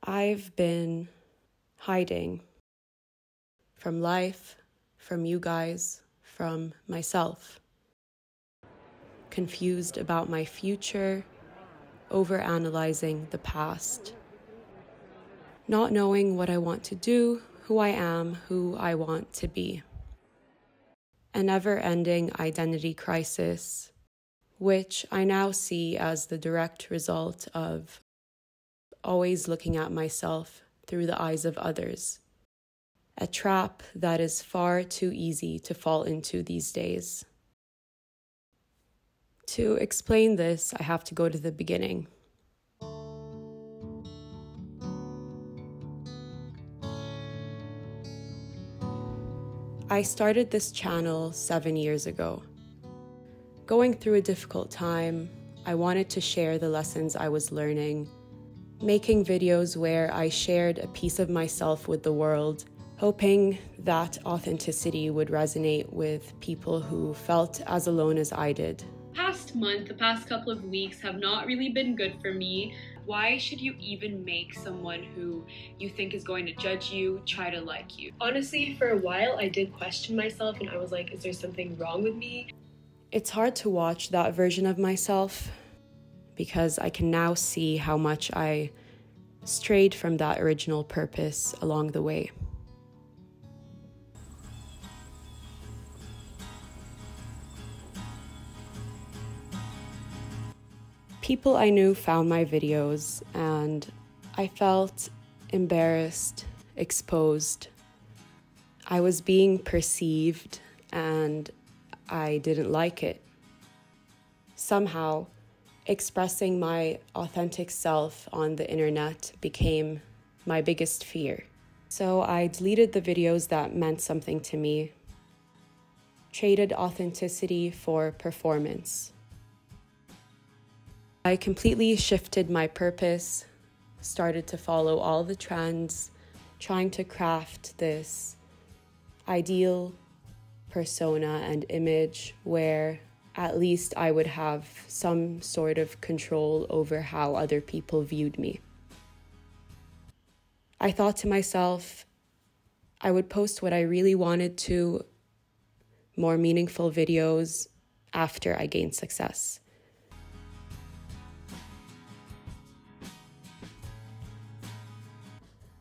I've been hiding from life, from you guys, from myself. Confused about my future, overanalyzing the past. Not knowing what I want to do, who I am, who I want to be. A never-ending identity crisis, which I now see as the direct result of always looking at myself through the eyes of others. A trap that is far too easy to fall into these days. To explain this, I have to go to the beginning. I started this channel 7 years ago. Going through a difficult time, I wanted to share the lessons I was learning, making videos where I shared a piece of myself with the world, hoping that authenticity would resonate with people who felt as alone as I did. The past couple of weeks have not really been good for me. Why should you even make someone who you think is going to judge you try to like you? Honestly, for a while I did question myself and I was like, is there something wrong with me? It's hard to watch that version of myself because I can now see how much I strayed from that original purpose along the way. People I knew found my videos and I felt embarrassed, exposed. I was being perceived and I didn't like it. Somehow, expressing my authentic self on the internet became my biggest fear. So I deleted the videos that meant something to me, traded authenticity for performance. I completely shifted my purpose, started to follow all the trends, trying to craft this ideal persona and image where at least I would have some sort of control over how other people viewed me. I thought to myself, I would post what I really wanted to, more meaningful videos after I gained success.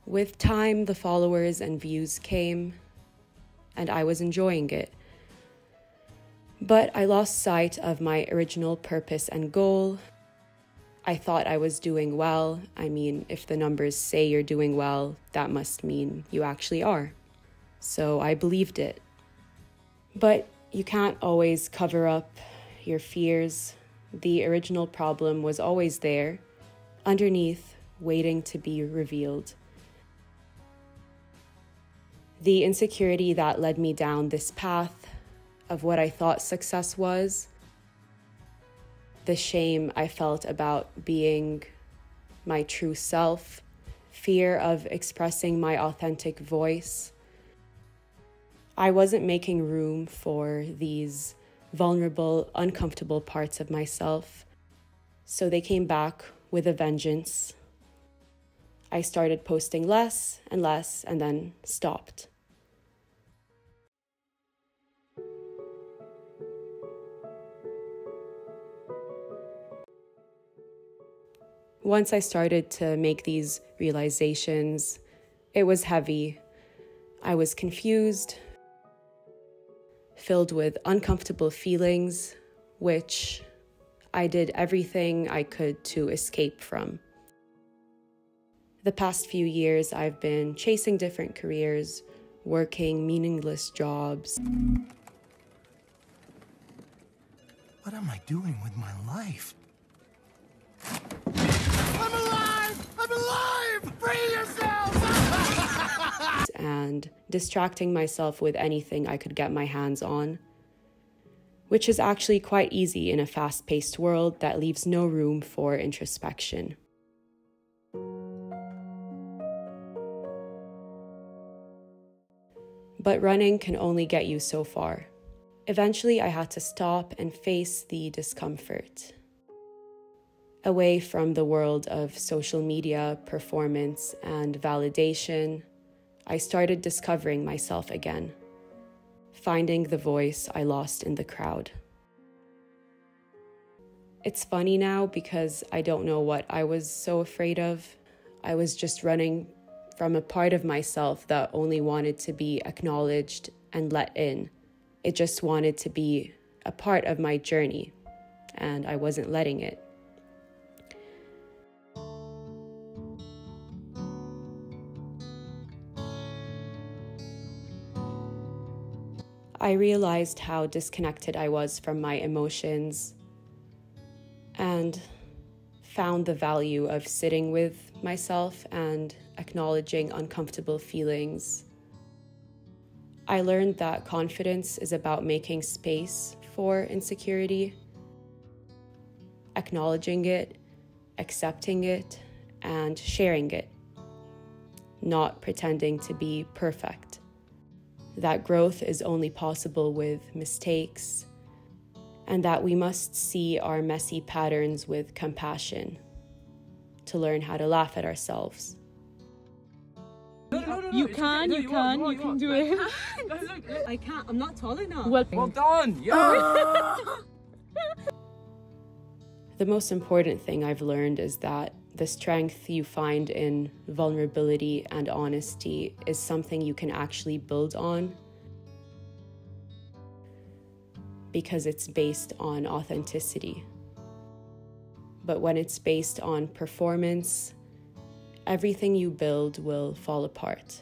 With time, the followers and views came, and I was enjoying it. But I lost sight of my original purpose and goal. I thought I was doing well. I mean, if the numbers say you're doing well, that must mean you actually are. So I believed it. But you can't always cover up your fears. The original problem was always there, underneath, waiting to be revealed. The insecurity that led me down this path of what I thought success was, the shame I felt about being my true self, fear of expressing my authentic voice. I wasn't making room for these vulnerable, uncomfortable parts of myself, so they came back with a vengeance. I started posting less, and then stopped. Once I started to make these realizations, it was heavy. I was confused, filled with uncomfortable feelings, which I did everything I could to escape from. The past few years, I've been chasing different careers, working meaningless jobs. What am I doing with my life? I'm alive! I'm alive! Free yourself! And distracting myself with anything I could get my hands on, which is actually quite easy in a fast-paced world that leaves no room for introspection. But running can only get you so far. Eventually, I had to stop and face the discomfort. Away from the world of social media, performance, and validation, I started discovering myself again, finding the voice I lost in the crowd. It's funny now because I don't know what I was so afraid of. I was just running from a part of myself that only wanted to be acknowledged and let in. It just wanted to be a part of my journey, and I wasn't letting it. I realized how disconnected I was from my emotions and found the value of sitting with myself and acknowledging uncomfortable feelings. I learned that confidence is about making space for insecurity, acknowledging it, accepting it, and sharing it, not pretending to be perfect. That growth is only possible with mistakes, and that we must see our messy patterns with compassion to learn how to laugh at ourselves. You can do it. I can't, I'm not tall enough. Well done! Yeah! The most important thing I've learned is that the strength you find in vulnerability and honesty is something you can actually build on, because it's based on authenticity. But when it's based on performance, everything you build will fall apart.